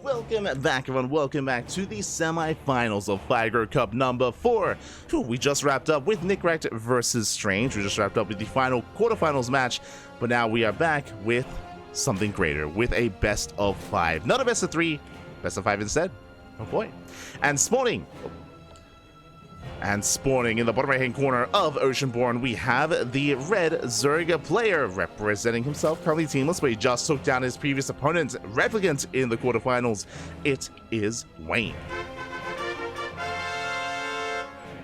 Welcome back, everyone. Welcome back to the semifinals of Fire Cup number 4. We just wrapped up with Nickrecht versus Strange. We just wrapped up with the final quarterfinals match, but now we are back with something greater, with a best of 5. Not a best of 3, best of 5 instead. Oh boy. And spawning in the bottom right-hand corner of Oceanborn, we have the red Zerga player representing himself, currently teamless, but he just took down his previous opponent, Replicant, in the quarterfinals. It is Wayne.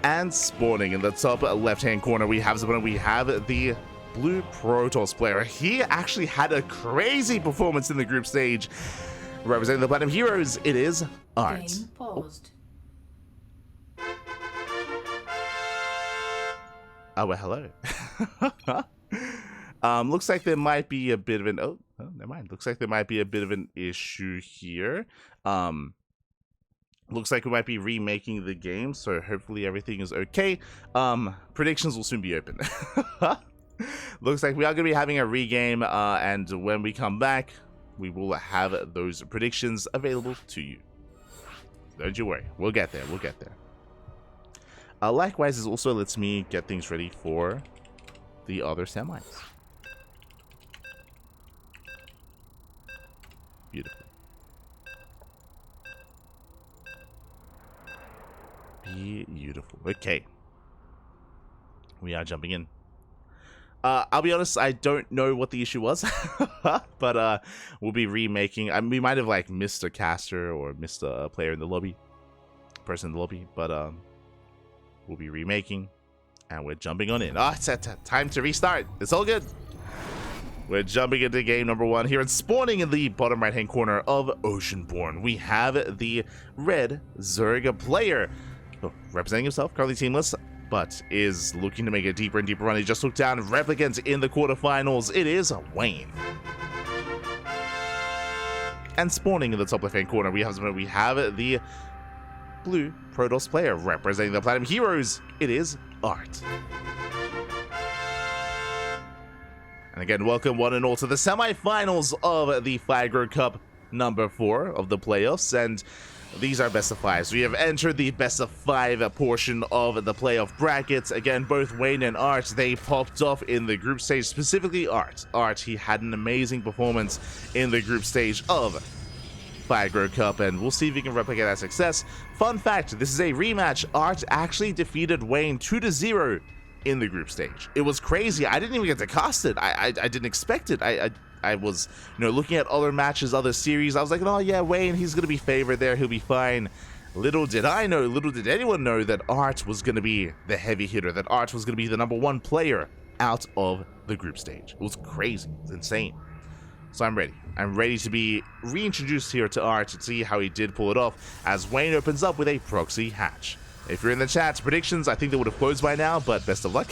And spawning in the top left-hand corner, we have the blue Protoss player. He actually had a crazy performance in the group stage. Representing the Platinum Heroes, it is Art. Game paused. Oh, well, hello. Looks like there might be a bit of an... Oh, never mind. Looks like there might be a bit of an issue here. Looks like we might be remaking the game, so hopefully everything is okay. Predictions will soon be open. Looks like we are going to be having a regame, and when we come back, we will have those predictions available to you. Don't you worry. We'll get there. We'll get there. Likewise, it also lets me get things ready for the other semis. Beautiful. Beautiful. Okay. We are jumping in. I'll be honest, I don't know what the issue was, but we'll be remaking. We might have like missed a caster or missed a player in the lobby, person in the lobby, but we'll be remaking, and we're jumping on in. It's time to restart. It's all good. We're jumping into game number 1 here and spawning in the bottom right-hand corner of Oceanborn. We have the red Zerga player, representing himself, currently teamless, but is looking to make a deeper and deeper run. He just took down Replicant in the quarterfinals. It is Wayne. And spawning in the top left-hand corner, we have the blue Protoss player representing the Platinum Heroes. It is Art. And again, welcome one and all to the semifinals of the Fire Cup number 4 of the playoffs, and these are best of 5s. We have entered the best of 5 portion of the playoff brackets. Again, both Wayne and Art, they popped off in the group stage, specifically Art. Art, he had an amazing performance in the group stage of Fire Cup, and we'll see if he can replicate that success. Fun fact, this is a rematch. Art actually defeated Wayne 2-0 in the group stage. It was crazy. I didn't even get to cast it. I didn't expect it. I was, looking at other matches, other series. I was like, oh yeah, Wayne, he's going to be favored there. He'll be fine. Little did I know, little did anyone know that Art was going to be the heavy hitter, that Art was going to be the #1 player out of the group stage. It was crazy. It was insane. So I'm ready. I'm ready to be reintroduced here to Art to see how he did pull it off as Wayne opens up with a proxy hatch. If you're in the chat, predictions, I think they would have closed by now, but best of luck.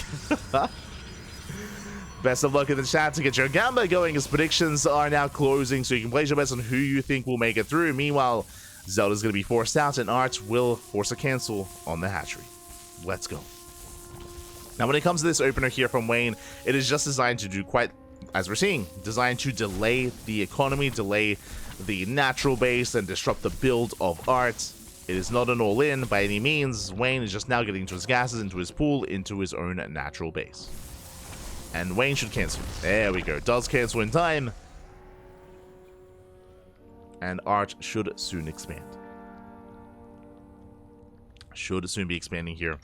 Best of luck in the chat to get your gamba going, as predictions are now closing, so you can place your bets on who you think will make it through. Meanwhile, Zelda's going to be forced out, and Art will force a cancel on the hatchery. Let's go. Now, when it comes to this opener here from Wayne, it is just designed to do quite, as we're seeing, designed to delay the economy, delay the natural base, and disrupt the build of Art. It is not an all-in by any means. Wayne is just now getting into his gases, into his pool, into his own natural base. And Wayne should cancel. There we go. Does cancel in time. And Art should soon expand. Should soon be expanding here.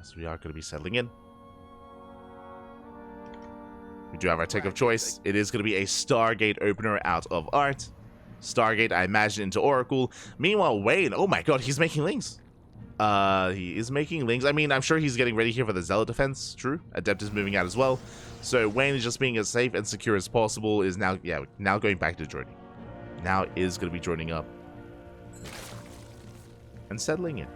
As we are going to be settling in. We do have our take of choice. It is going to be a Stargate opener out of Art. Stargate, I imagine, into Oracle. Meanwhile, Wayne, oh my god, he's making links. He is making links. I mean, I'm sure he's getting ready here for the Zealot defense. True. Adept is moving out as well. So Wayne is just being as safe and secure as possible. Is now, now going back to joining. Now is going to be joining up. And settling in.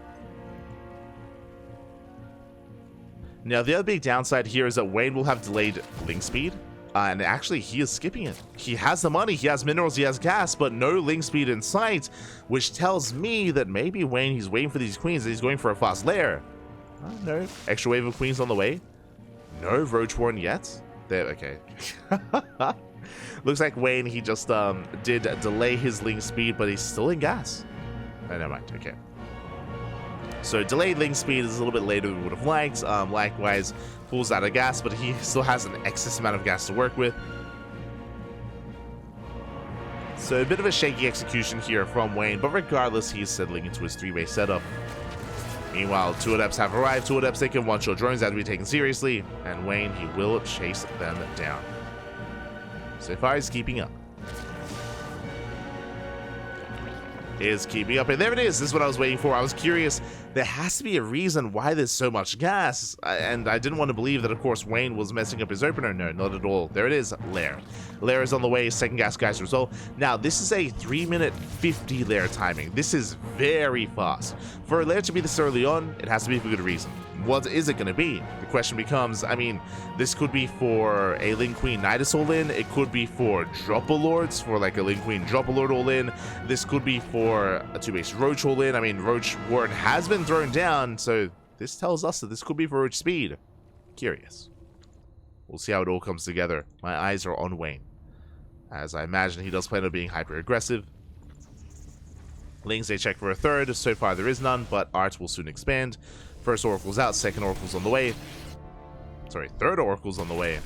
Now, the other big downside here is that Wayne will have delayed link speed. And actually, he is skipping it. He has the money, he has minerals, he has gas, but no link speed in sight, which tells me that maybe Wayne, he's waiting for these queens, and he's going for a fast lair. Oh, no. Extra wave of queens on the way. No Roach Warren yet. There, okay. Looks like Wayne, he just did delay his link speed, but he's still in gas. Oh, never mind. Okay. So delayed link speed is a little bit later than we would have liked. Likewise, pulls out of gas, but he still has an excess amount of gas to work with. So a bit of a shaky execution here from Wayne, but regardless, he's settling into his 3-way setup. Meanwhile, 2 adepts have arrived. 2 adepts, they can one-shot drones that have to be taken seriously, and Wayne, he will chase them down. So far, he's keeping up. Is keeping up, and there it is. This is what I was waiting for. I was curious. There has to be a reason why there's so much gas, and I didn't want to believe that, of course, Wayne was messing up his opener. No, not at all. There it is, Lair. Lair is on the way, second gas geyser as well. Now, this is a 3-minute 50 Lair timing. This is very fast. For a Lair to be this early on, it has to be for good reason. What is it going to be? The question becomes, I mean, this could be for a Link Queen Nidus all-in. It could be for Drop-A-Lords, for like a Link Queen Drop-A-Lord all-in. This could be for a 2-base Roach all-in. I mean, Roach Warren has been thrown down, so this tells us that this could be for Roach speed. Curious. We'll see how it all comes together. My eyes are on Wayne, as I imagine he does plan on being hyper-aggressive. Links, they check for a third. So far there is none, but Art will soon expand. First Oracle's out, second Oracle's on the way. Sorry, third Oracle's on the way.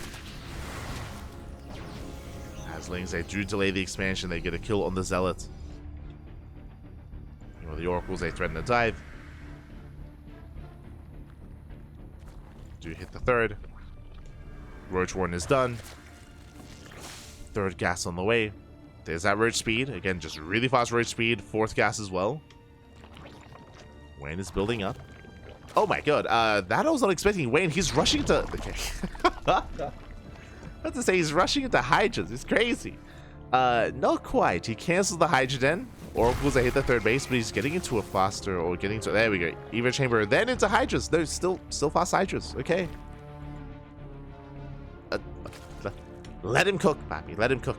As Lings, they do delay the expansion, they get a kill on the Zealot. Meanwhile, the Oracles, they threaten to dive. Do hit the third. Roach Warren is done. Third gas on the way. There's that Roach speed. Again, just really fast Roach speed. Fourth gas as well. Wayne is building up. Oh my god, that I was not expecting. Wayne, he's rushing to... Okay. I have to say, he's rushing into Hydras. It's crazy. Not quite. He cancels the Hydra Den. Oracles, they hit the third base, but he's getting into a faster, or getting to... There we go. Eva Chamber, then into Hydras. No, still fast Hydras. Okay. Let him cook, Pappy. Let him cook.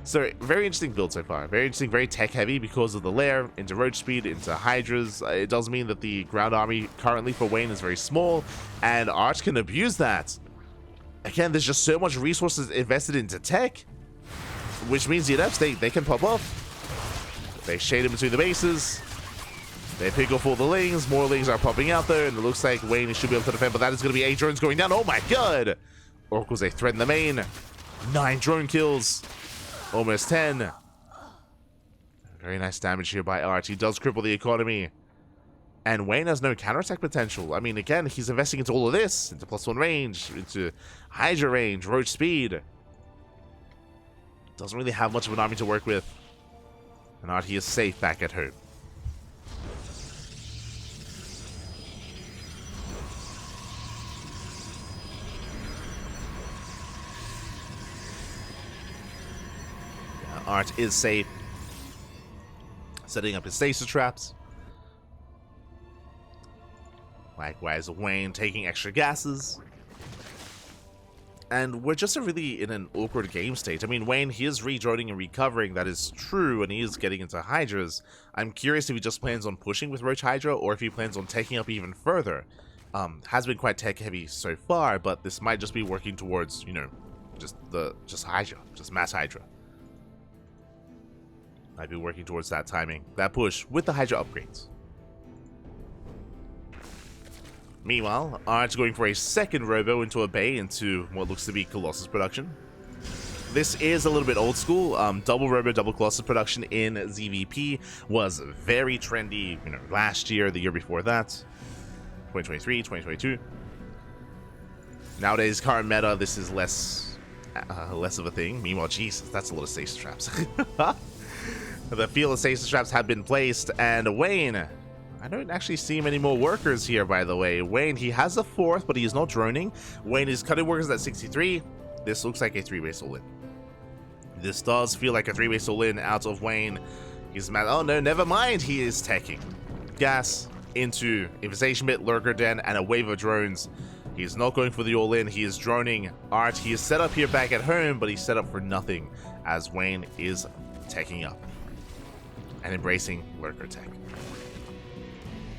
So, very interesting build so far. Very interesting, very tech-heavy because of the Lair, into Roach speed, into Hydras. It does mean that the ground army currently for Wayne is very small, and Arch can abuse that. Again, there's just so much resources invested into tech, which means the adepts, they can pop off. They shade in between the bases. They pick off all the Lings. More Lings are popping out there, and it looks like Wayne should be able to defend, but that is going to be 8 drones going down. Oh my god! Oracles, they threaten the main. 9 drone kills. Almost 10. Very nice damage here by Arch. He does cripple the economy. And Wayne has no counterattack potential. I mean, again, he's investing into all of this. Into +1 range. Into Hydra range. Roach speed. Doesn't really have much of an army to work with. And Arch, he is safe back at home. Art is safe, setting up his stasis traps. Likewise, Wayne taking extra gases. And we're just really in an awkward game state. I mean, Wayne, he is redroning and recovering, that is true, and he is getting into Hydras. I'm curious if he just plans on pushing with Roach Hydra, or if he plans on taking up even further. Has been quite tech-heavy so far, but this might just be working towards, you know, just Hydra, just mass Hydra. Might be working towards that timing, that push with the Hydra upgrades. Meanwhile, Arch going for a second Robo into a bay into what looks to be Colossus production. This is a little bit old school. Double Robo, double Colossus production in ZvP was very trendy, you know, last year, the year before that, 2023, 2022. Nowadays, current meta, this is less of a thing. Meanwhile, Jesus, that's a lot of stasis traps. The field of stasis traps have been placed, and Wayne, I don't actually see many more workers here, by the way. Wayne, he has a 4th, but he is not droning. Wayne is cutting workers at 63. This looks like a 3-base all-in. This does feel like a 3-base all-in out of Wayne. He's mad. Oh no, never mind. He is teching. Gas into Infestation Bit, Lurker Den, and a wave of drones. He's not going for the all-in. He is droning. Art, he is set up here back at home, but he's set up for nothing as Wayne is teching up and embracing Lurker tech.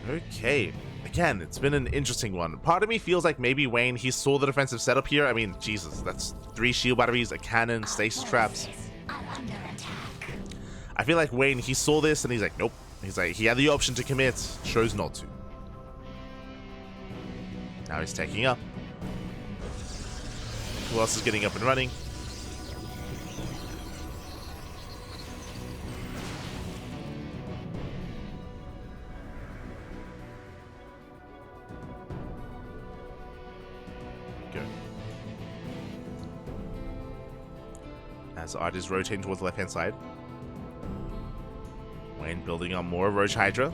Okay, again, it's been an interesting one. Part of me feels like maybe Wayne, he saw the defensive setup here. I mean, Jesus, that's 3 shield batteries, a cannon, stasis traps. I feel like Wayne, he saw this and he's like, nope. He's like, he had the option to commit, chose not to. Now he's taking up. Who else is getting up and running? As Art is rotating towards the left-hand side. Wayne building on more Roach Hydra.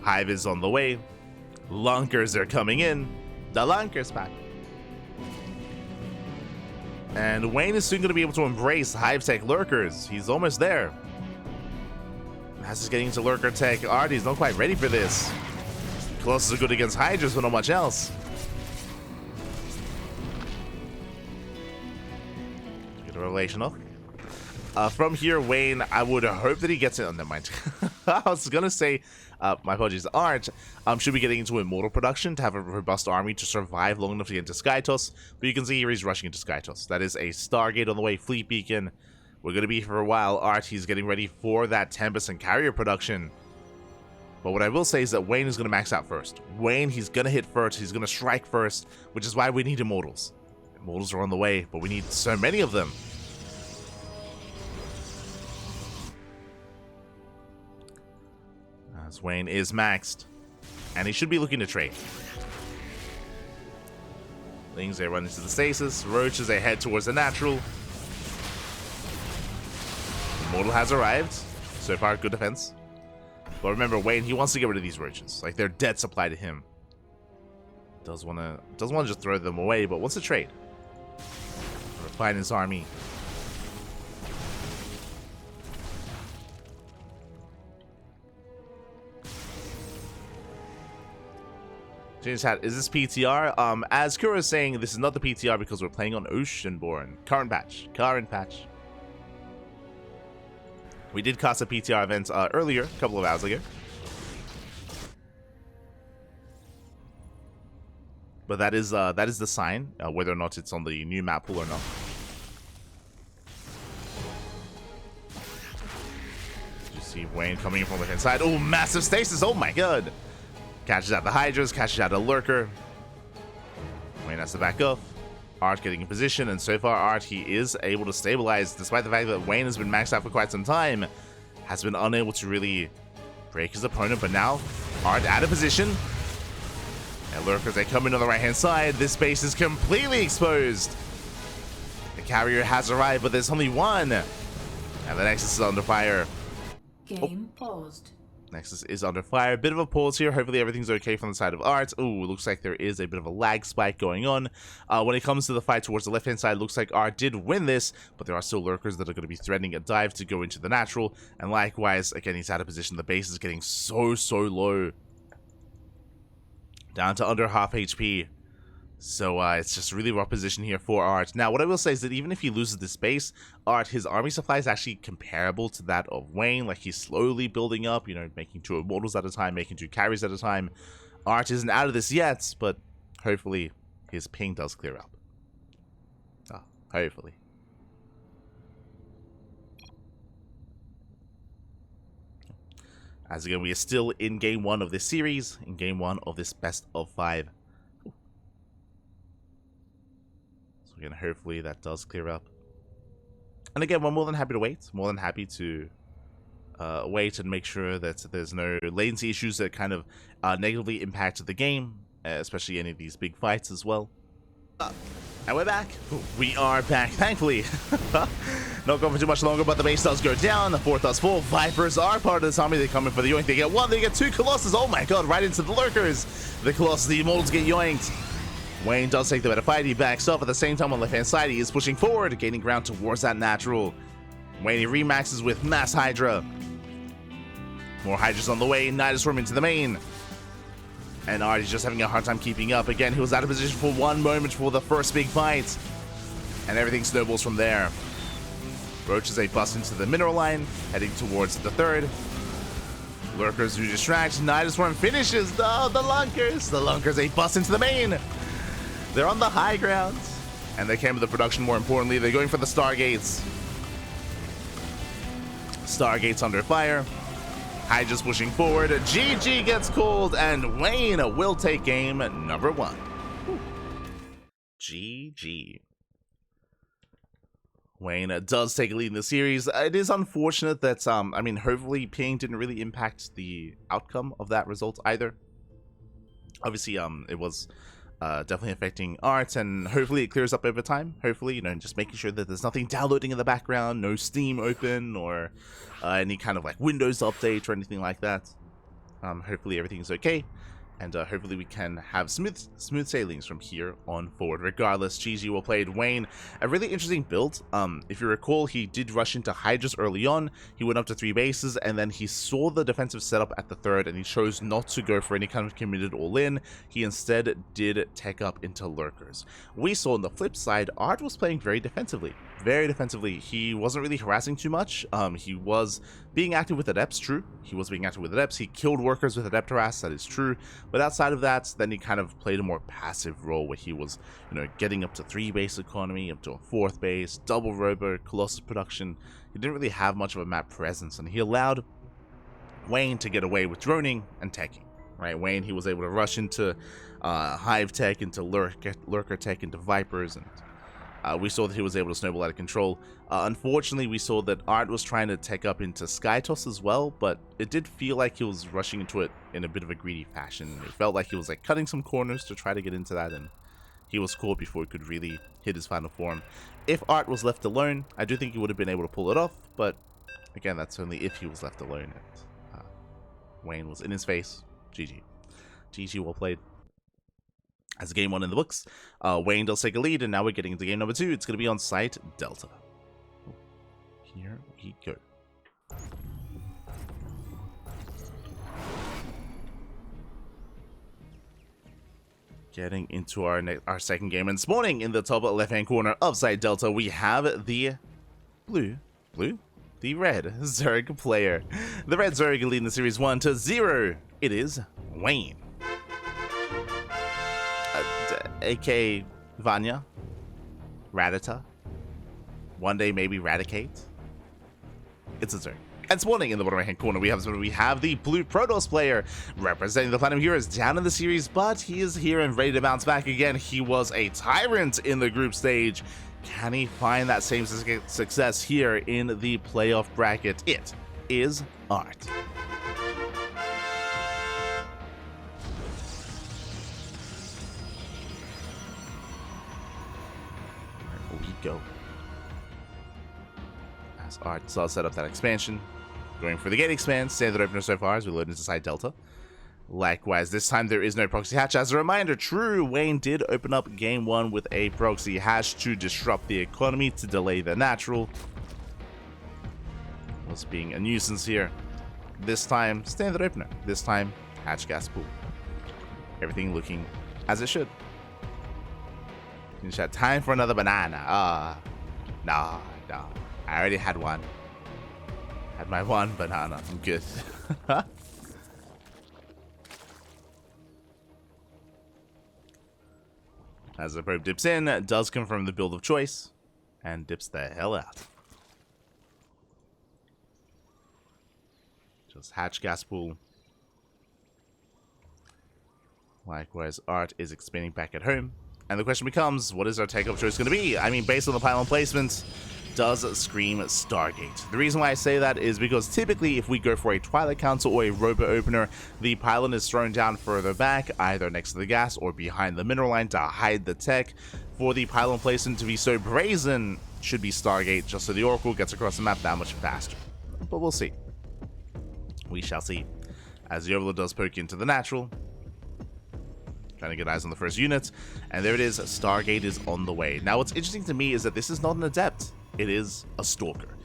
Hive is on the way. Lunkers are coming in. The Lunkers pack. And Wayne is soon going to be able to embrace Hive Tech Lurkers. He's almost there. As he's getting into Lurker Tech, Art is not quite ready for this. Colossus are good against Hydras, but not much else. Revelation off. From here, Wayne, I would hope that he gets it. Oh, never mind. I was gonna say, my apologies, Art should be getting into Immortal production to have a robust army to survive long enough to get into Skytos. But you can see here he's rushing into Skytos. That is a Stargate on the way, Fleet Beacon. We're gonna be here for a while. Art, he's getting ready for that 10% carrier production. But what I will say is that Wayne is gonna max out first. Wayne, he's gonna hit first. He's gonna strike first, which is why we need Immortals. Immortals are on the way, but we need so many of them. As Wayne is maxed, and he should be looking to trade. Lings, they run into the stasis. Roaches, they head towards the natural. Immortal has arrived. So far, good defense. But remember, Wayne, he wants to get rid of these roaches. Like, they're dead supply to him. Doesn't want to just throw them away, but wants to trade. Refine his army. James Hat, is this PTR? As Kura is saying, this is not the PTR because we're playing on Oceanborn. Current patch. We did cast a PTR event earlier, a couple of hours ago. But that is the sign, whether or not it's on the new map pool or not. You see Wayne coming in from the inside. Oh, massive stasis! Oh my god! Catches out the Hydras, catches out a Lurker. Wayne has to back up. Art getting in position, and so far Art, he is able to stabilize, despite the fact that Wayne has been maxed out for quite some time. Has been unable to really break his opponent, but now Art out of position. And Lurkers, they come in on the right-hand side. This base is completely exposed. The carrier has arrived, but there's only one. And the Nexus is under fire. Game paused. Nexus is under fire. Bit of a pause here. Hopefully everything's okay from the side of Art. Ooh, looks like there is a bit of a lag spike going on. When it comes to the fight towards the left-hand side, looks like Art did win this, but there are still Lurkers that are going to be threatening a dive to go into the natural. And likewise, again, he's out of position. The base is getting so low. Down to under half HP. So it's just really rough position here for Art. Now, what I will say is that even if he loses this base, Art, his army supply is actually comparable to that of Wayne. Like, he's slowly building up, you know, making 2 Immortals at a time, making 2 carries at a time. Art isn't out of this yet, but hopefully his ping does clear up. Hopefully. As again, we are still in game 1 of this series, in game 1 of this best of 5. So again, hopefully that does clear up. And again, we're more than happy to wait. More than happy to wait and make sure that there's no latency issues that kind of negatively impact the game, especially any of these big fights as well. And we're back. We are back, thankfully. Not going for too much longer, but the base does go down. The 4th does fall. Vipers are part of this army. They come in for the yoink. They get 1, they get 2 Colossus. Oh my god, right into the Lurkers. The Colossus, the Immortals get yoinked. Wayne does take the better fight. He backs up. At the same time, on the left-hand side, he is pushing forward, gaining ground towards that natural. Wayne, he remaxes with Mass Hydra. More Hydras on the way. Nidus Storm into the main. And Art is just having a hard time keeping up. Again, he was out of position for 1 moment for the first big fight. And everything snowballs from there. Roaches, they bust into the mineral line, heading towards the 3rd. Lurkers do distract. Nidus Worm finishes the Lunkers. The Lunkers, they bust into the main. They're on the high ground. And they came with the production, more importantly. They're going for the Stargates. Stargates under fire. Hydra's pushing forward. GG gets called, and Wayne will take game number 1. GG. Wayne does take a lead in the series. It is unfortunate that, I mean, hopefully ping didn't really impact the outcome of that result either. Obviously, it was definitely affecting art, and hopefully it clears up over time. Hopefully, you know, just making sure that there's nothing downloading in the background, no Steam open, or any kind of like Windows update or anything like that. Hopefully everything's okay, and hopefully we can have smooth sailings from here on forward. Regardless, GG will play Wayne. A really interesting build. If you recall, he did rush into Hydras early on. He went up to 3 bases, and then he saw the defensive setup at the 3rd, and he chose not to go for any kind of committed all-in. He instead did tech up into Lurkers. We saw on the flip side, Art was playing very defensively. Very defensively. He wasn't really harassing too much. He was being active with Adepts, true. He was being active with Adepts. He killed workers with Adept harass, that is true. But outside of that, then he kind of played a more passive role where he was, you know, getting up to 3 base economy, up to a 4th base, double robo, Colossus production. He didn't really have much of a map presence, and he allowed Wayne to get away with droning and teching. Right, Wayne, he was able to rush into Hive tech, into Lurker tech, into Vipers, and we saw that he was able to snowball out of control. Unfortunately, we saw that Art was trying to tech up into Skytoss as well, but it did feel like he was rushing into it in a bit of a greedy fashion. It felt like he was like cutting some corners to try to get into that, and he was caught before he could really hit his final form. If Art was left alone, I do think he would have been able to pull it off, but again, that's only if he was left alone, and Wayne was in his face. GG. GG, well played. As game 1 in the books, Wayne does take a lead, and now we're getting into game number 2. It's going to be on site Delta. Here we go. Getting into our second game, and spawning in the top left-hand corner of site Delta, we have the the red Zerg player. The red Zerg leading the series 1-0. It is Wayne. AK Vanya, Radita, one day maybe Radicate. It's a Zerg. And spawning in the bottom right hand corner, we have the blue Protoss player representing the Platinum Heroes down in the series, but he is here and ready to bounce back again. He was a tyrant in the group stage. Can he find that same success here in the playoff bracket? It is Art. Go. As Art does set up that expansion, going for the gate expand, standard opener so far as we load into side Delta. Likewise, this time there is no proxy hatch. As a reminder, true, Wayne did open up game 1 with a proxy hatch to disrupt the economy, to delay the natural. Was being a nuisance here. This time, standard opener. This time, hatch gas pool. Everything looking as it should. You just had time for another banana. No. I already had one. Had my one banana. I'm good. As the probe dips in, it does confirm the build of choice and dips the hell out. Just hatch gas pool. Likewise, Art is expanding back at home. And the question becomes, what is our take-up choice going to be? I mean, based on the pylon placements, does scream Stargate. The reason why I say that is because typically if we go for a Twilight Council or a Robo Opener, the pylon is thrown down further back, either next to the gas or behind the mineral line to hide the tech. For the pylon placement to be so brazen, should be Stargate, just so the Oracle gets across the map that much faster. But we'll see. We shall see. As the Overlord does poke into the natural, trying to get eyes on the first unit, and there it is, Stargate is on the way. Now what's interesting to me is that this is not an Adept, it is a Stalker.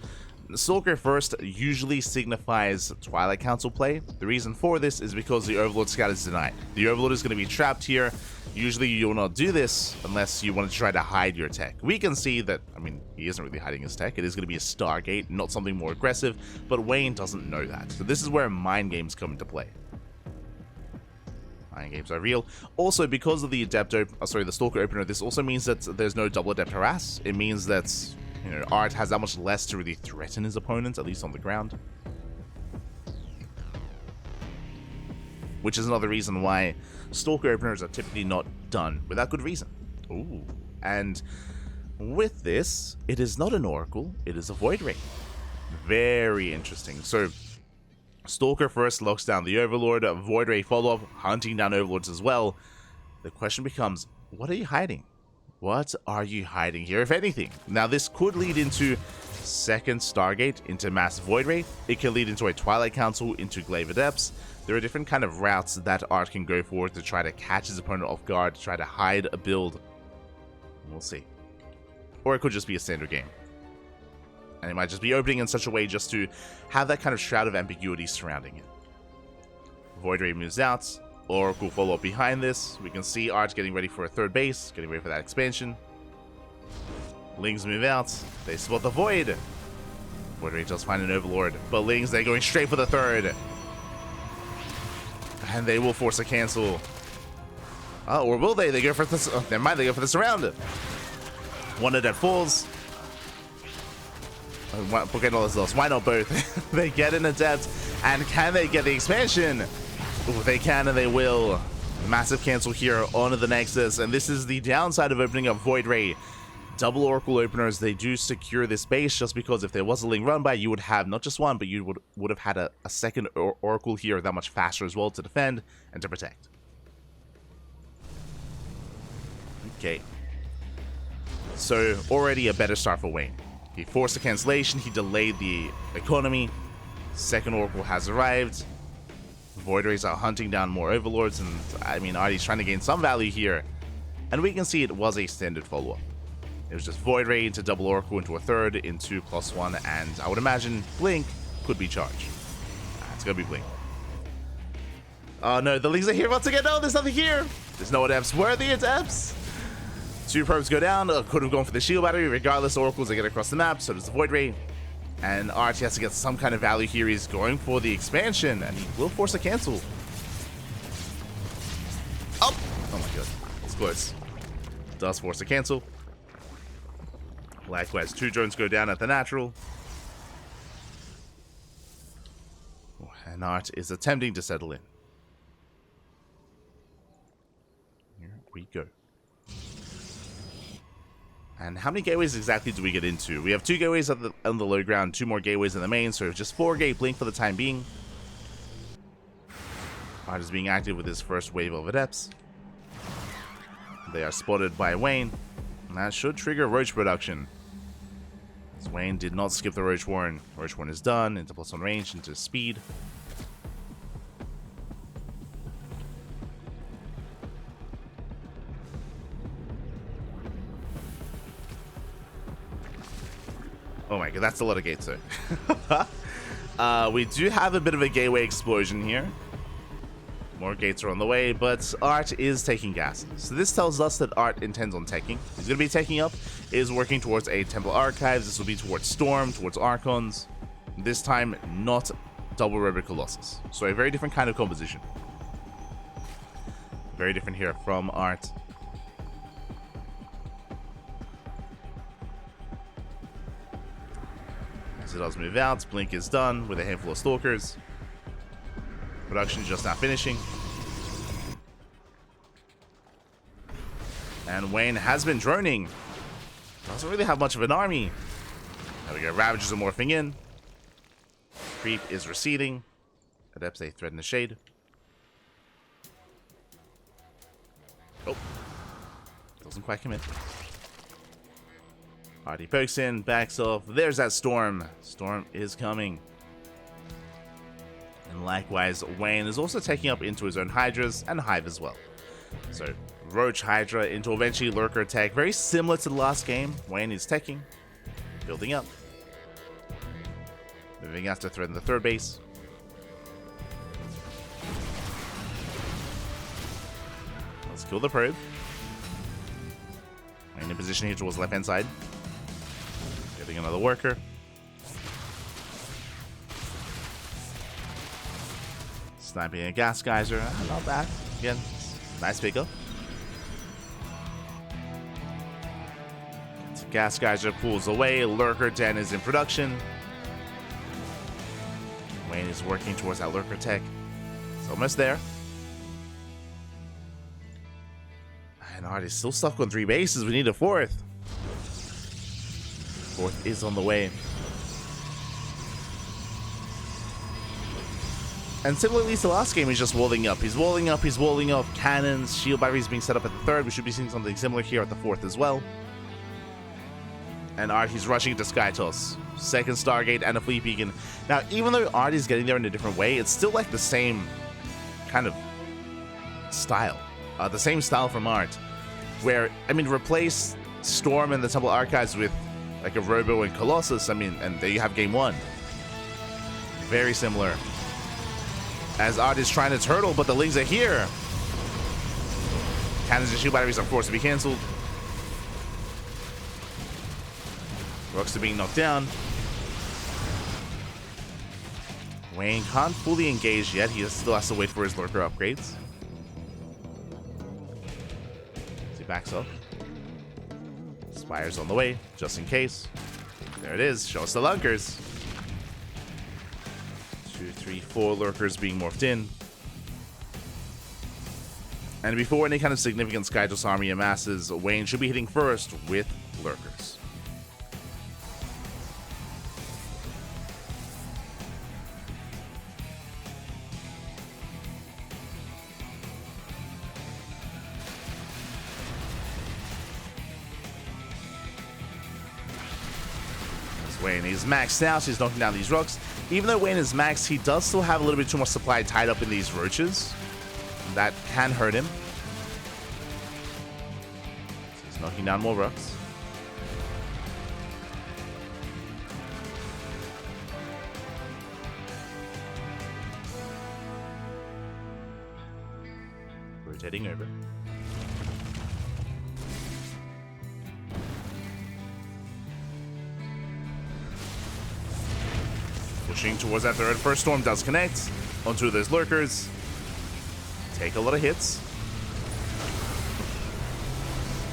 The Stalker first usually signifies Twilight Council play. The reason for this is because the Overlord Scout is denied. The Overlord is going to be trapped here. Usually you'll not do this unless you want to try to hide your tech. We can see that, I mean, he isn't really hiding his tech. It is going to be a Stargate, not something more aggressive, but Wayne doesn't know that. So this is where mind games come into play. Mind games are real. Also, because of the the Stalker opener, this also means that there's no double Adept harass. It means that, you know, Art has that much less to really threaten his opponent, at least on the ground. Which is another reason why Stalker openers are typically not done without good reason. Ooh. And with this, it is not an Oracle, it is a Void Ray. Very interesting. So, Stalker first locks down the Overlord, Void Ray follow-up, hunting down Overlords as well. The question becomes, what are you hiding? What are you hiding here, if anything? Now, this could lead into second Stargate, into Mass Void Ray. It can lead into a Twilight Council, into Glaive Adepts. There are different kind of routes that Art can go for to try to catch his opponent off guard, to try to hide a build. We'll see. Or it could just be a standard game. And it might just be opening in such a way just to have that kind of shroud of ambiguity surrounding it. Void Ray moves out. Oracle follow up behind this. We can see Art getting ready for a third base, getting ready for that expansion. Lings move out. They spot the Void. Void Ray does find an Overlord, but Lings, they're going straight for the third. And they will force a cancel. Oh, or will they? They go for this. Oh, never mind, they go for the surround. One of that falls. Forget all this loss. Why not both? They get an Adept, and can they get the expansion? Ooh, they can, and they will. Massive cancel here onto the Nexus, and this is the downside of opening up Void Ray. Double Oracle openers, they do secure this base, just because if there was a Ling run by, you would have not just one, but you would have had a second Oracle here that much faster as well to defend and to protect. Okay. So, already a better start for Wayne. He forced a cancellation, he delayed the economy. Second Oracle has arrived. Void Rays are hunting down more Overlords, and I mean, Artie's trying to gain some value here. And we can see it was a standard follow-up. It was just Void Ray into double Oracle into a third, into +1, and I would imagine Blink could be charged. It's gonna be Blink. Oh no, the Lings are here once again. No, there's nothing here. There's no Adepts. Where are the Adepts? Two probes go down. Could have gone for the shield battery. Regardless, Oracles they get across the map, so does the Void Ray. And Archie has to get some kind of value here. He's going for the expansion, and he will force a cancel. Oh my god, it's close. Does force a cancel. Likewise, two drones go down at the natural. And Art is attempting to settle in. Here we go. And how many gateways exactly do we get into? We have 2 gateways on the low ground, 2 more gateways in the main, so just 4 gate Blink for the time being. Art is being active with his first wave of Adepts. They are spotted by Wayne, and that should trigger Roach production. As Wayne did not skip the Roach Warren. Roach Warren is done, into +1 range, into speed. Oh my god, that's a lot of gates though. We do have a bit of a gateway explosion here. More gates are on the way, but Art is taking gas. So this tells us that Art intends on taking. He's going to be taking up, is working towards a Temple Archives. This will be towards Storm, towards Archons. This time, not double Robot Colossus. So a very different kind of composition. Very different here from Art. As it does move out, Blink is done with a handful of Stalkers. Production just now finishing. And Wayne has been droning. Doesn't really have much of an army. There we go, Ravagers are morphing in. Creep is receding. Adepts a thread in the shade. Oh. Doesn't quite commit. Artie pokes in, backs off. There's that Storm. Storm is coming. And likewise, Wayne is also taking up into his own Hydras and Hive as well. So, Roach Hydra into eventually Lurker tech. Very similar to the last game. Wayne is teching, building up. Moving after thread in the third base. Let's kill the probe. And in position here towards left-hand side. Getting another worker. Sniping a gas geyser. Not bad. Again, nice pickup. Gas geyser pulls away. Lurker Den is in production. Wayne is working towards that lurker tech. It's almost there. And Art is still stuck on 3 bases. We need a 4th. 4th is on the way. And similarly to the last game, he's just walling up. He's walling up, he's walling up. Cannons, shield batteries being set up at the 3rd. We should be seeing something similar here at the 4th as well. And Art, he's rushing into Sky Toss. 2nd Stargate and a Fleet Beacon. Now, even though Art is getting there in a different way, it's still like the same kind of style. The same style from Art. Where, I mean, replace Storm and the Temple Archives with like a Robo and Colossus. I mean, and there you have game 1. Very similar. As Art is trying to turtle, but the Lings are here. Cannons and shield batteries are forced to be cancelled. Rooks are being knocked down. Wayne can't fully engage yet. He still has to wait for his lurker upgrades. As he backs up. Spire's on the way, just in case. There it is. Show us the lurkers. 2, 3, 4 lurkers being morphed in. And before any kind of significant Skytos army amasses, Wayne should be hitting first with lurkers. Wayne is maxed out, so he's knocking down these rocks. Even though Wayne is maxed, he does still have a little bit too much supply tied up in these roaches. That can hurt him. So he's knocking down more rocks. Rotating over. Pushing towards that 3rd. First Storm does connect onto those lurkers. Take a lot of hits.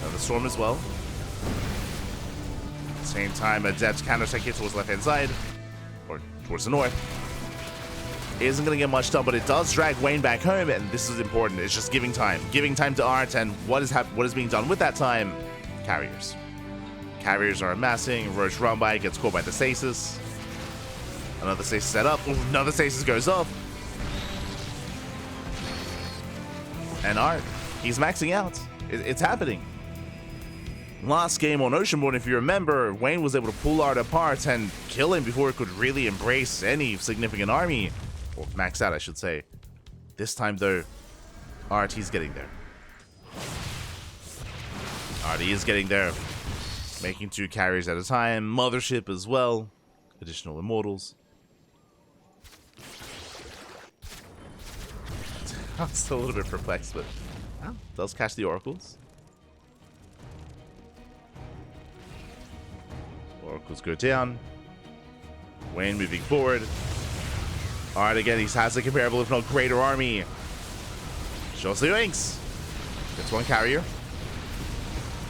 Another Storm as well. At the same time, Adept's counter-attack hit towards the left-hand side. Or towards the north. Isn't going to get much done, but it does drag Wayne back home, and this is important. It's just giving time. Giving time to Art, and what is being done with that time? Carriers. Carriers are amassing. Roach run by, gets caught by the stasis. Another stasis set up. Ooh, another stasis goes up. And Art, he's maxing out. It's happening. Last game on Oceanborn, if you remember, Wayne was able to pull Art apart and kill him before he could really embrace any significant army. Or max out, I should say. This time, though, Art, he's getting there. Art, he is getting there. Making 2 carriers at a time. Mothership as well. Additional Immortals. I'm still a little bit perplexed, but does catch the Oracles. Oracles go down. Wayne moving forward. Alright, again, he has a comparable, if not greater, army. Shows the Yoinks. Gets 1 carrier.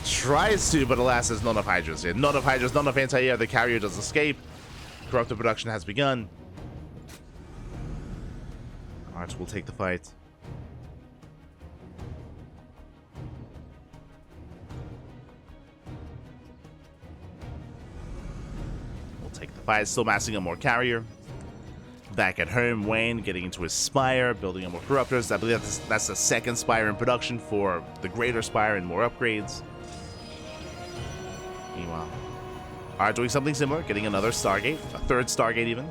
Tries to, but alas, there's not enough Hydras here. Not enough Hydras, not enough anti-air. The carrier does escape. Corrupted production has begun. Art will take the fight. Take the fight, still massing a more carrier. Back at home, Wayne getting into his Spire, building up more Corruptors. I believe that's the 2nd Spire in production for the Greater Spire and more upgrades. Meanwhile, Art doing something similar, getting another Stargate, a 3rd Stargate even.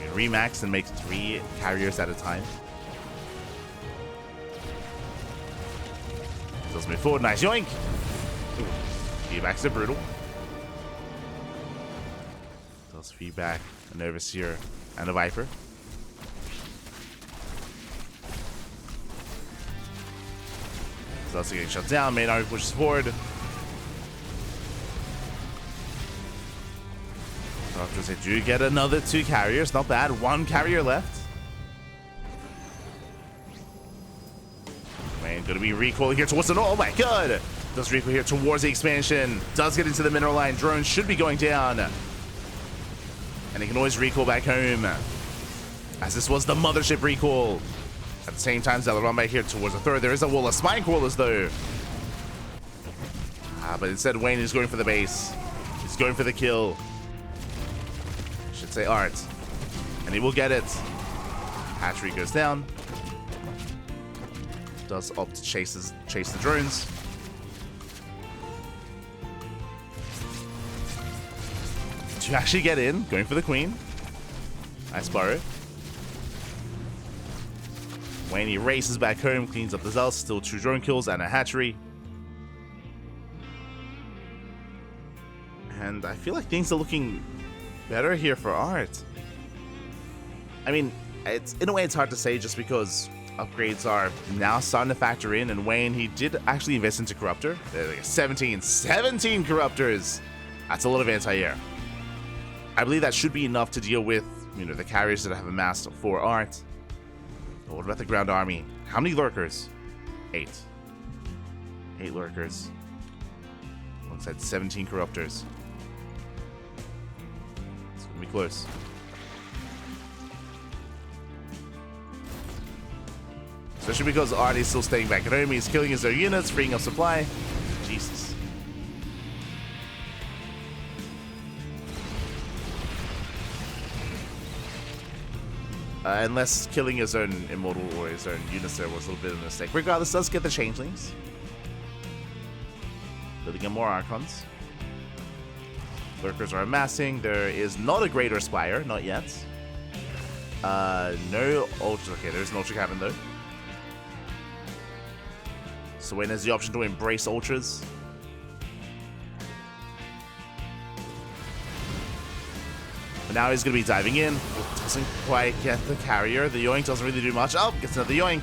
You can remax and make 3 carriers at a time. Does move forward, nice yoink! Feedbacks are brutal. Feedback, an Overseer, and a Viper. That's getting shut down. Main army pushes forward. Doctors, they do get another 2 carriers. Not bad. 1 carrier left. Wayne going to be recoiling here towards the north. Oh my god! Does recoil here towards the expansion. Does get into the mineral line. Drone should be going down. And he can always recoil back home. As this was the mothership recoil. At the same time, they'll run back here towards the third. There is a wall of spine crawlers though. But instead, Wayne is going for the base. He's going for the kill. Should say art. And he will get it. Hatchery goes down. Does opt to chase the drones. To actually get in, going for the queen. Nice burrow. Wayne he races back home, cleans up the zealots, still 2 drone kills and a hatchery. And I feel like things are looking better here for art. I mean, it's in a way it's hard to say just because upgrades are now starting to factor in, and Wayne, he did actually invest into Corruptor. Like 17 Corruptors! That's a lot of anti-air. I believe that should be enough to deal with, you know, the carriers that have amassed for art. But what about the ground army? How many lurkers? 8. 8 lurkers. Alongside 17 Corruptors. It's gonna be close. Especially because Artie's still staying back at home. He's killing his own units, freeing up supply. Jesus. Unless killing his own immortal or his own units there was a little bit of a mistake. Regardless, does get the changelings. Building in more archons. Lurkers are amassing. There is not a greater spire, not yet. No ultra. Okay, there's an ultra cabin though. So Wayne has the option to embrace ultras. But now he's going to be diving in. Doesn't quite get the carrier. The yoink doesn't really do much. Oh, gets another yoink.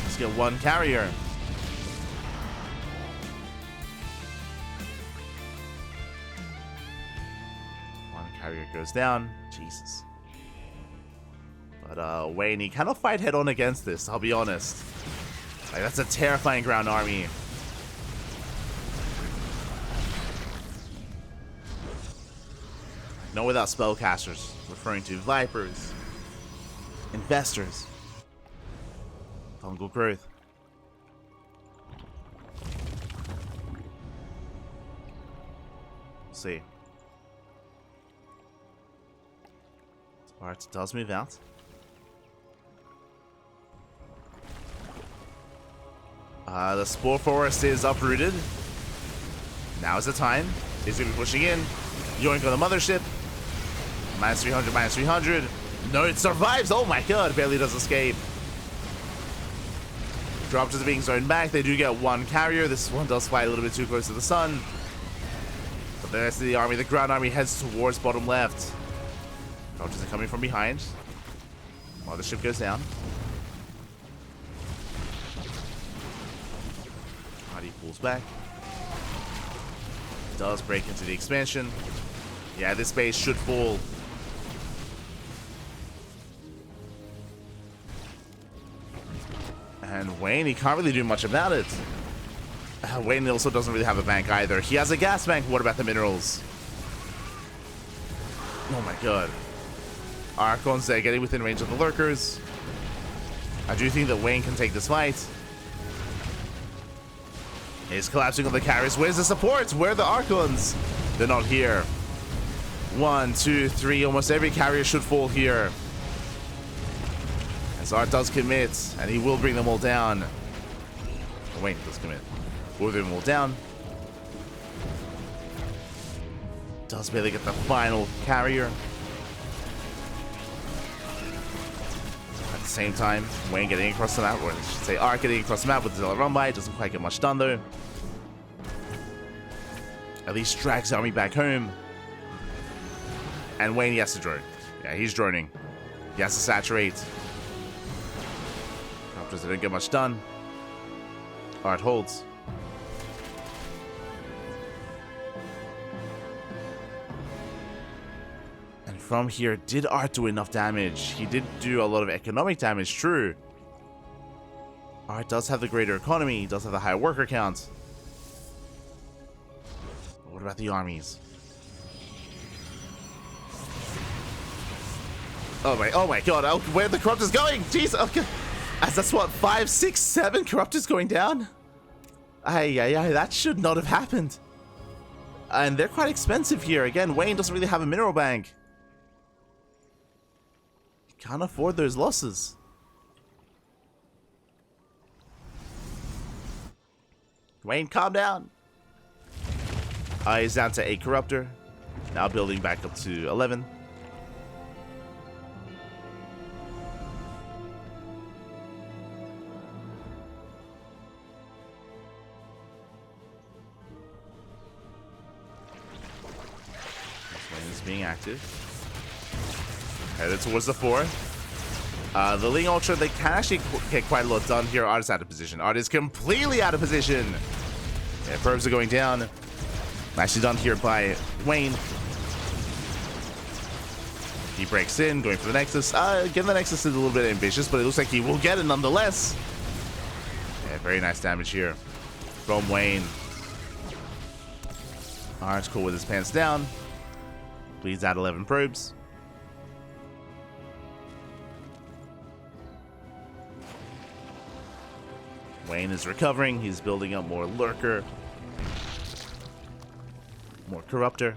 Let's get 1 carrier. One carrier goes down. Jesus. But Wayne, he cannot fight head on against this, I'll be honest. Like, that's a terrifying ground army. No, without spellcasters, referring to vipers, investors, fungal growth. We'll see. Art does move out. The Spore Forest is uprooted. Now is the time. He's going to be pushing in. Yoink on the mothership. Minus 300, minus 300. No, it survives. Oh my god, barely does escape. Drops are being zoned back. They do get 1 carrier. This one does fly a little bit too close to the sun. But the rest of the army, the ground army, heads towards bottom left. Drops are coming from behind. Mothership goes down. Hardy pulls back. Does break into the expansion. Yeah, this base should fall. And Wayne, he can't really do much about it. Wayne also doesn't really have a bank either. He has a gas bank. What about the minerals? Oh my god. Archons there getting within range of the lurkers. I do think that Wayne can take this fight. He's collapsing on the carriers. Where's the support? Where are the Archons? They're not here. 1, 2, 3. Almost every carrier should fall here. As Art does commit, and he will bring them all down. Oh, wait, does commit. Will bring them all down. Does barely get the final carrier. At the same time, Wayne getting across the map, or I should say Art getting across the map with the Zilla run by. Doesn't quite get much done though. At least drags the army back home. And Wayne, he has to drone. Yeah, he's droning. He has to saturate. They don't get much done. Art holds. And from here, did Art do enough damage? He did do a lot of economic damage, true. Art does have the greater economy, he does have the higher worker count. But what about the armies? Oh my god, oh, where the corrupt is going? Jeez, okay. As that's what, 5, 6, 7 corrupt is going down? Ay, that should not have happened. And they're quite expensive here. Again, Wayne doesn't really have a mineral bank. He can't afford those losses. Wayne, calm down. He's down to 8 corruptor. Now building back up to 11. Being active. Headed towards the 4. The Ling Ultra, they can actually get quite a lot done here. Art is out of position. Art is completely out of position. Yeah, probes are going down. Nicely done here by Wayne. He breaks in, going for the Nexus. Getting the Nexus is a little bit ambitious, but it looks like he will get it nonetheless. Yeah, very nice damage here from Wayne. Art's cool with his pants down. Bleeds out 11 probes. Wayne is recovering. He's building up more lurker. More corruptor.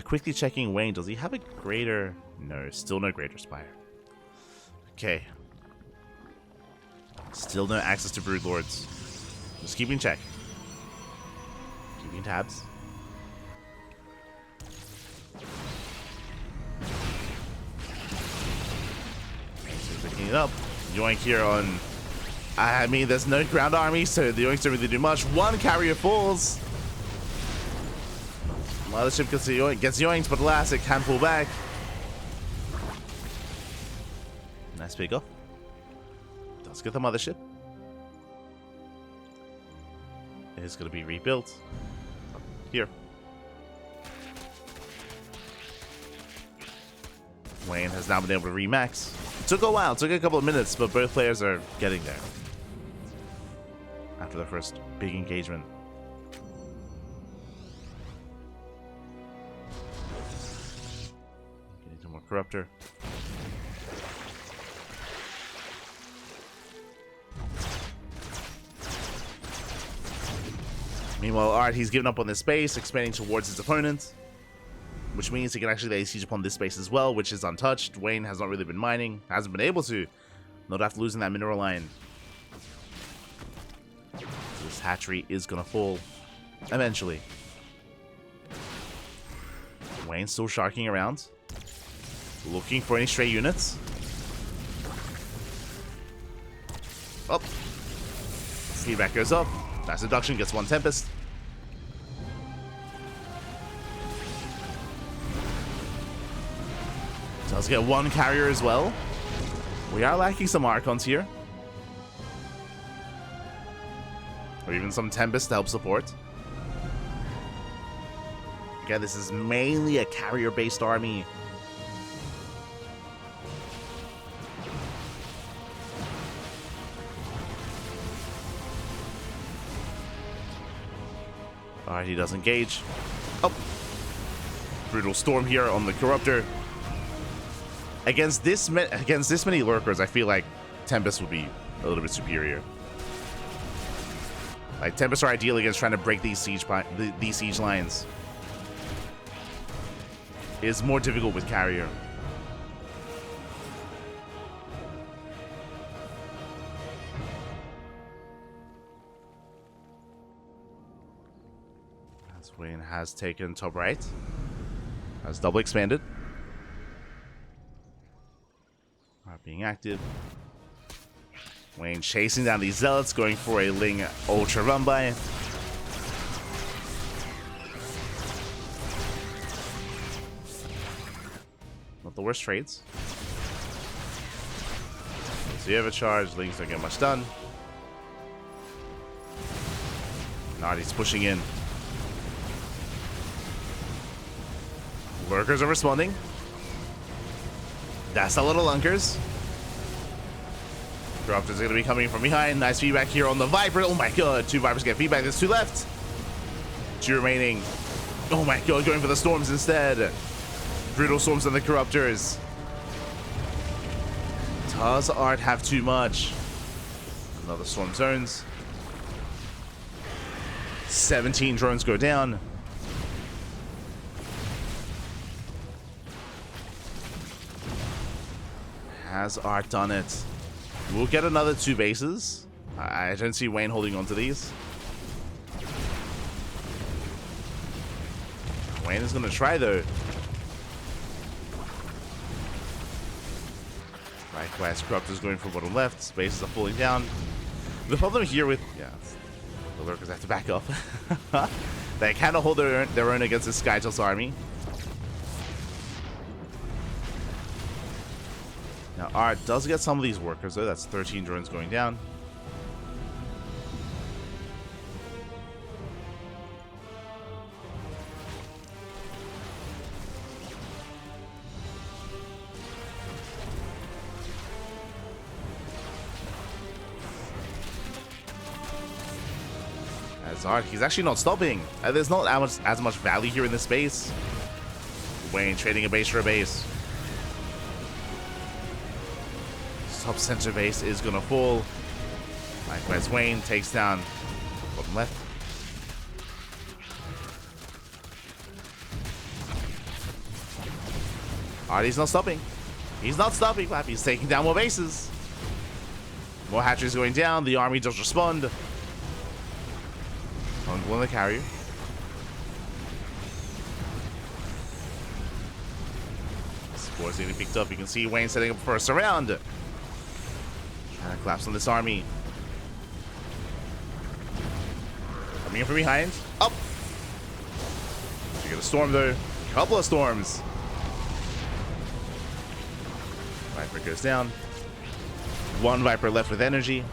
Quickly checking Wayne. Does he have a greater? No, still no greater spire. Okay. Still no access to brood lords. Just keeping check. Keeping tabs. Picking it up. Yoink here on... I mean, there's no ground army, so the yoinks don't really do much. One carrier falls. Mothership gets yoinked, but alas, it can pull back. Nice pick off. Does get the mothership. It is going to be rebuilt. Here. Wayne has now been able to remax. It took a while, it took a couple of minutes, but both players are getting there. After the first big engagement. Getting to more corruptor. Meanwhile, Art, he's given up on this space, expanding towards his opponent. Which means he can actually lay siege upon this space as well, which is untouched. Wayne has not really been mining, hasn't been able to. Not after losing that mineral line. This hatchery is gonna fall eventually. Wayne's still sharking around, looking for any stray units. Oh, feedback goes up. Nice deduction, gets one Tempest. Does get one carrier as well. We are lacking some Archons here. Or even some Tempest to help support. Again, this is mainly a carrier-based army. Alright, he does engage. Oh. Brutal Storm here on the Corruptor. Against this many lurkers, I feel like Tempest would be a little bit superior. Like, Tempests are ideal against trying to break these siege lines. It is more difficult with carrier. As Wayne has taken top right. Has double expanded. Being active. Wayne chasing down these zealots, going for a Ling Ultra run by. Not the worst trades. So you have a charge, Lings don't get much done. He's pushing in. Lurkers are responding. That's a little Lunkers. Corruptor's going to be coming from behind. Nice feedback here on the Viper. Oh my god, 2 Vipers get feedback. There's 2 left. 2 remaining. Oh my god, going for the Storms instead. Brutal Storms and the Corruptors. Does Art have too much? Another Storm zones. 17 drones go down. Has Art done it? We'll get another 2 bases. I don't see Wayne holding on to these. Wayne is going to try though. Right, West Corruptor's going for bottom left. Spaces are falling down. The problem here with... yeah, the Lurkers have to back up. They cannot hold their own against this Skytel's army. Now, Art does get some of these workers, though. That's 13 drones going down. As Art, he's actually not stopping. There's not as much value here in this base. Wayne trading a base for a base. Top center base is gonna fall. Likewise, Wayne takes down bottom left. Artie's not stopping. He's not stopping, Clap. He's taking down more bases. More hatcheries going down. The army does respond. Uncle on the carrier. Sports getting picked up. You can see Wayne setting up for a surround. Trying to collapse on this army. Coming in from behind. Up. You get a storm though. Couple of storms. Viper goes down. 1 Viper left with energy.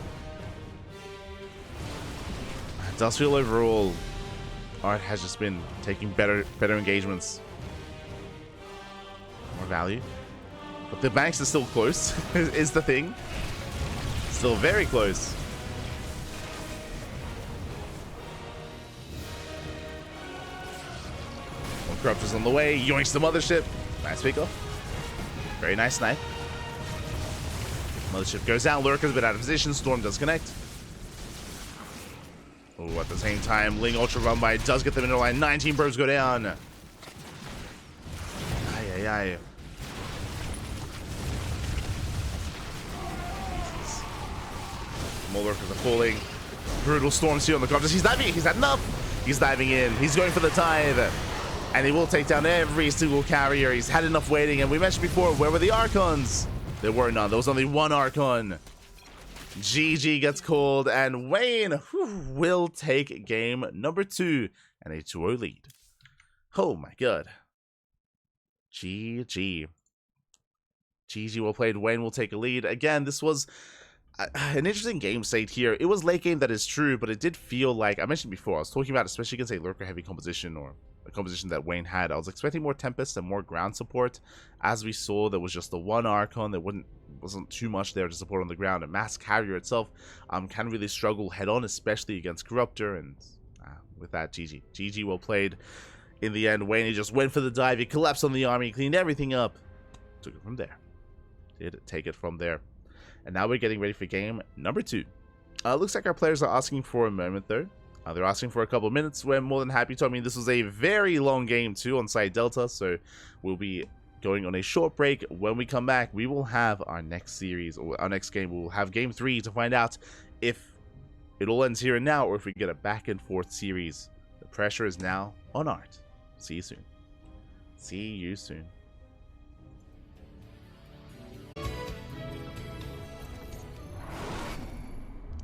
It does feel overall Art has just been taking better engagements. More value. But the banks are still close, is the thing. Still very close. One Corruptor's on the way. Yoinks the mothership. Nice pick off. Very nice snipe. Mothership goes down. Lurker's a bit out of position. Storm does connect. Oh, at the same time, Ling Ultra Run by does get them into line. 19 probes go down. Aye, aye, aye. More Lurkers are falling. Brutal Storms here on the Corruptors. He's diving. He's had enough. He's diving in. He's going for the dive. And he will take down every single carrier. He's had enough waiting. And we mentioned before, where were the Archons? There were none. There was only 1 Archon. GG gets called, and Wayne will take game number 2 and a 2-0 lead. Oh my god. GG. GG well played. Wayne will take a lead. Again, this was an interesting game state here. It was late game, that is true, but it did feel like, I mentioned before, I was talking about, especially against a lurker heavy composition or a composition that Wayne had, I was expecting more Tempest and more ground support. As we saw, there was just the 1 Archon. There wasn't too much there to support on the ground. And Mass Carrier itself can really struggle head on, especially against Corruptor. And with that, GG. GG well played. In the end, Wayne, he just went for the dive. He collapsed on the army, cleaned everything up. Took it from there. Did take it from there. And now we're getting ready for game number 2. Looks like our players are asking for a moment, though. They're asking for a couple of minutes. We're more than happy to. I mean, this was a very long game, too, on side Delta. So we'll be going on a short break. When we come back, we will have our next series, or our next game. We'll have game 3 to find out if it all ends here and now, or if we get a back and forth series. The pressure is now on Art. See you soon. See you soon.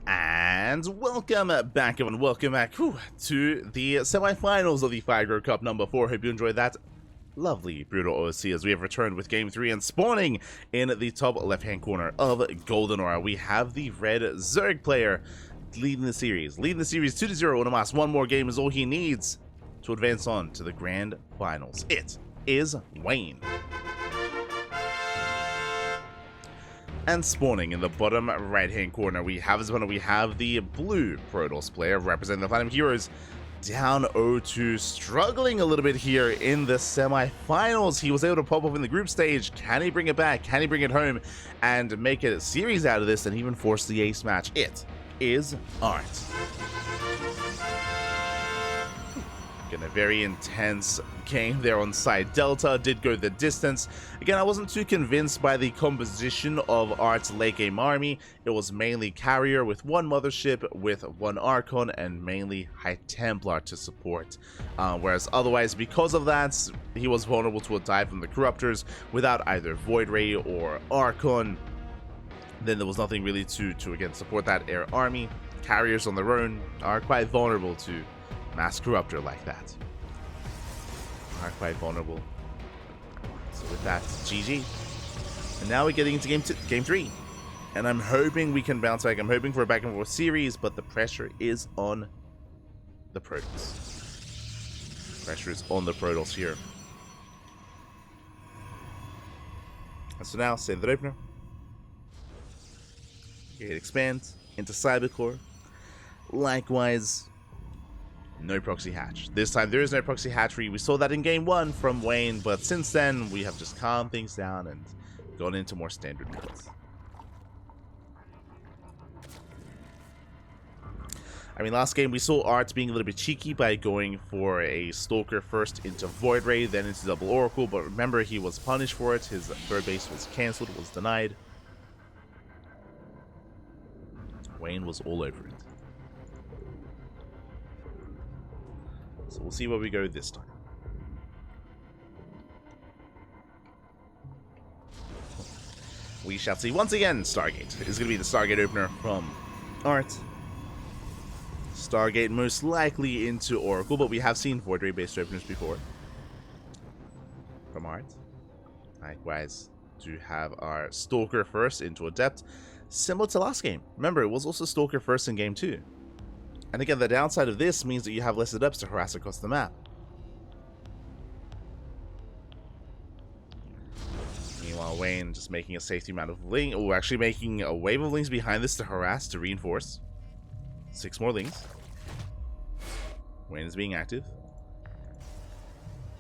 And welcome back, everyone. Welcome back to the semifinals of the Fire Cup number 4. Hope you enjoyed that lovely brutal OC as we have returned with game 3, and spawning in the top left-hand corner of Golden Aura, we have the red Zerg player, leading the series. Leading the series 2-0. Onomas, one more game is all he needs to advance on to the grand finals. It is Wayne. And spawning in the bottom right-hand corner, we have the blue Protoss player representing the Platinum Heroes, down 0-2, struggling a little bit here in the semi-finals. He was able to pop up in the group stage. Can he bring it back? Can he bring it home and make a series out of this and even force the ace match? It is Art. Again, a very intense game there on side Delta. Did go the distance. Again, I wasn't too convinced by the composition of Art's late game army. It was mainly carrier with one mothership, with one Archon, and mainly High Templar to support. Whereas otherwise, because of that, he was vulnerable to a dive from the Corruptors without either Void Ray or Archon. Then there was nothing really to again support that air army. Carriers on their own are quite vulnerable to Mass Corruptor like that. Are quite vulnerable. So with that, GG. And now we're getting into game 3. And I'm hoping we can bounce back. I'm hoping for a back and forth series, but the pressure is on the Protoss. Pressure is on the Protoss here. And so now, save that opener. It expands into Cybercore. Likewise, no proxy hatch. This time there is no proxy hatchery. We saw that in game 1 from Wayne, but since then we have just calmed things down and gone into more standard builds. I mean, last game we saw Art being a little bit cheeky by going for a Stalker first into Void Ray, then into Double Oracle, but remember he was punished for it. His third base was cancelled, was denied. Wayne was all over it. So we'll see where we go this time. We shall see once again. Stargate is going to be the Stargate opener from Art. Stargate most likely into Oracle, but we have seen Void Ray based openers before from Art. Likewise, to have our Stalker first into Adept, similar to last game. Remember, it was also Stalker first in game 2. And again, the downside of this means that you have less Adepts to harass across the map. Meanwhile, Wayne just making a safety amount of Ling, or actually making a wave of Lings behind this to harass, to reinforce. 6 more Lings. Wayne is being active.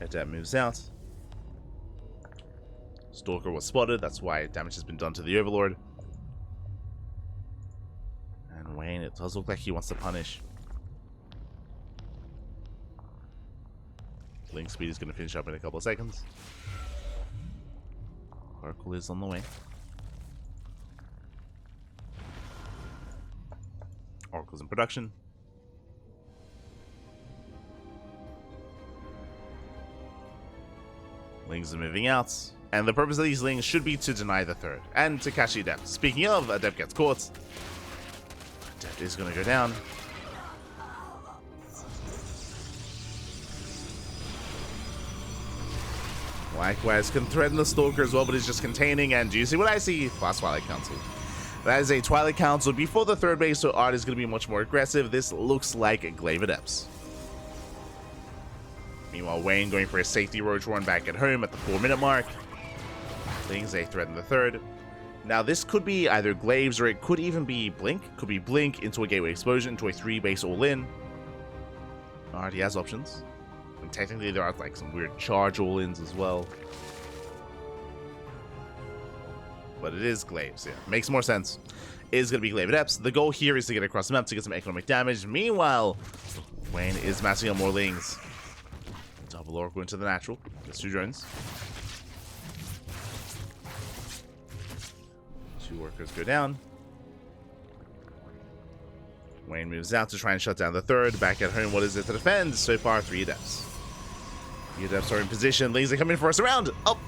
Adept moves out. Stalker was spotted, that's why damage has been done to the Overlord. And Wayne, it does look like he wants to punish. Link speed is going to finish up in a couple of seconds. Oracle is on the way. Oracle's in production. Lings are moving out. And the purpose of these Lings should be to deny the third. And to catch the Adept. Speaking of, Adept gets caught. Adept is going to go down. Likewise, can threaten the Stalker as well, but it's just containing. And do you see what I see? Fast Twilight Council. That is a Twilight Council before the third base, so Art is going to be much more aggressive. This looks like a Glaive Adepts. Meanwhile, Wayne going for a safety Roach run back at home at the 4-minute mark. Things they threaten the third. Now, this could be either Glaives or it could even be Blink. Could be Blink into a Gateway Explosion, into a 3-base all-in. Art, he has options. And technically, there are like some weird charge all-ins as well. But it is Glaives, yeah. Makes more sense. It is going to be Glaive Adepts. The goal here is to get across the map to get some economic damage. Meanwhile, Wayne is massing on more Lings. Double Oracle into the natural. Gets 2 drones. 2 workers go down. Wayne moves out to try and shut down the third. Back at home, what is it to defend? So far, 3 Adepts. The Adepts are in position. Lings are coming for a surround. Oh!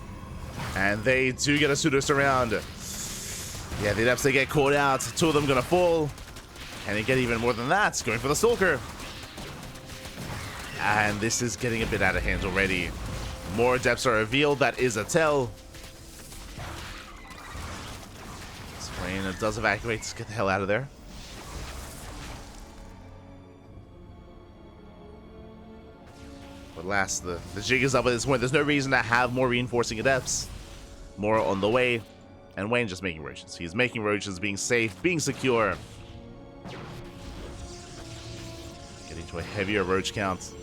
And they do get a pseudo surround. Yeah, the Adepts, they get caught out. 2 of them gonna fall. Can he get even more than that? Going for the Stalker. And this is getting a bit out of hand already. More Adepts are revealed. That is a tell. Wayne does evacuate. Let's get the hell out of there. But last, the jig is up at this point. There's no reason to have more reinforcing adepts. More on the way. And Wayne just making roaches. He's making roaches, being safe, being secure. Getting to a heavier roach count.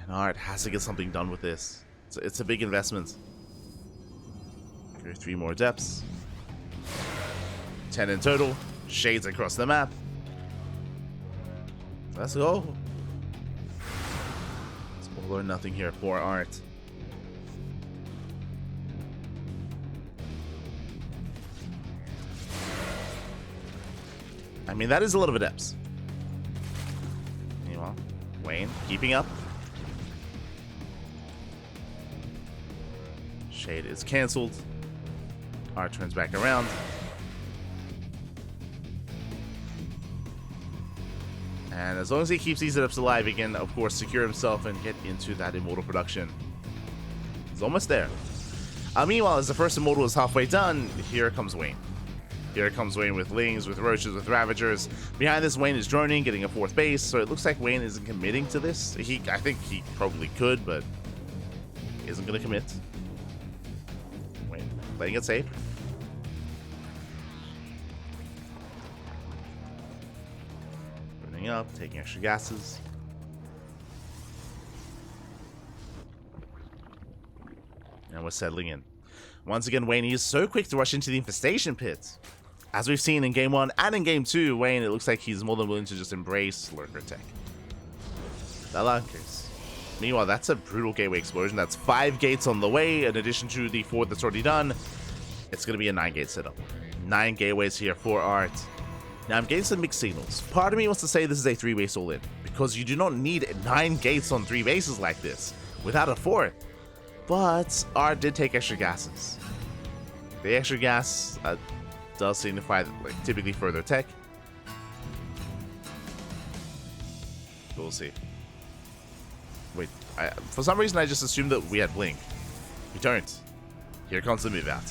And Art has to get something done with this. It's a big investment. Okay, 3 more adepts. 10 in total. Shades across the map. Let's go. It's all or nothing here for Art. I mean, that is a lot of adepts. Meanwhile, Wayne keeping up. Shade is cancelled. Art turns back around. And as long as he keeps these adepts alive, he can, of course, secure himself and get into that immortal production. He's almost there. Meanwhile, as the first immortal is halfway done, here comes Wayne. Here comes Wayne with Lings, with Roaches, with Ravagers. Behind this, Wayne is droning, getting a 4th base, so it looks like Wayne isn't committing to this. I think he probably could, but he isn't going to commit. Wayne playing it safe. Burning up, taking extra gases. And we're settling in. Once again, Wayne is so quick to rush into the infestation pit. As we've seen in Game 1 and in Game 2, Wayne, it looks like he's more than willing to just embrace Lurker Tech. The Lurkers. Meanwhile, that's a brutal gateway explosion. That's 5 gates on the way, in addition to the 4 that's already done. It's going to be a 9-gate setup. 9 gateways here for Art. Now, I'm getting some mixed signals. Part of me wants to say this is a 3-base all-in, because you do not need 9 gates on 3 bases like this, without a 4th. But Art did take extra gases. The extra gas does signify like typically further tech. We'll see. Wait, for some reason I just assumed that we had Blink. We don't. Here comes the move out.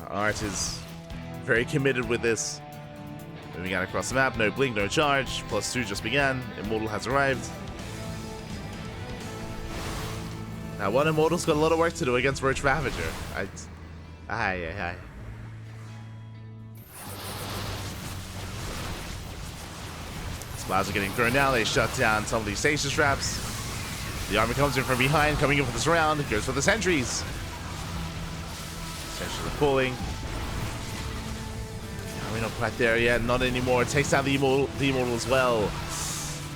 Art is very committed with this. Moving out across the map, no Blink, no charge. +2 just began. Immortal has arrived. Now, one Immortal's got a lot of work to do against Roach Ravager. Splashes are getting thrown down. They shut down some of these station traps. The army comes in from behind, coming in for this round. Goes for the sentries. Sentries are pulling. We're not quite there yet. Not anymore. Takes down the Immortal as well.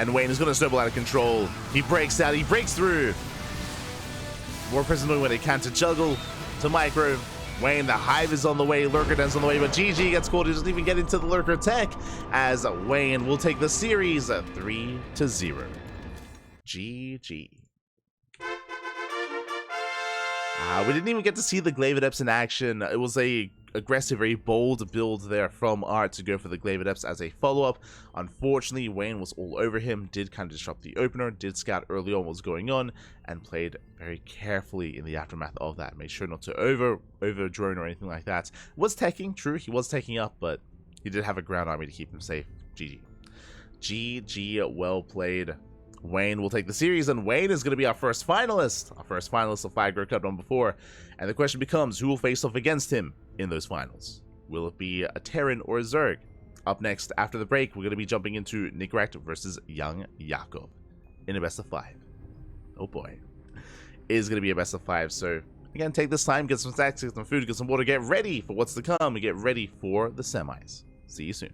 And Wayne is going to snowball out of control. He breaks out. He breaks through. More prison doing what they can to juggle, to micro. Wayne, the Hive is on the way, Lurker Den's on the way, but GG gets caught. He doesn't even get into the Lurker Tech, as Wayne will take the series 3-0. GG. We didn't even get to see the Glaive Adepts in action. It was a aggressive, very bold build there from Art to go for the Glaive Adepts as a follow-up. Unfortunately, Wayne was all over him, did kind of disrupt the opener, did scout early on what was going on, and played very carefully in the aftermath of that. Made sure not to over drone or anything like that. Was teching, true, he was taking up, but he did have a ground army to keep him safe. GG. GG, well played. Wayne will take the series, and Wayne is going to be our first finalist of Fire Cup number 4. And the question becomes, who will face off against him in those finals? Will it be a Terran or a Zerg? Up next, after the break, we're going to be jumping into Nigrekt versus Young Jakob in a best of 5. Oh boy. It is going to be a best of 5, so again, take this time, get some snacks, get some food, get some water, get ready for what's to come, and get ready for the semis. See you soon.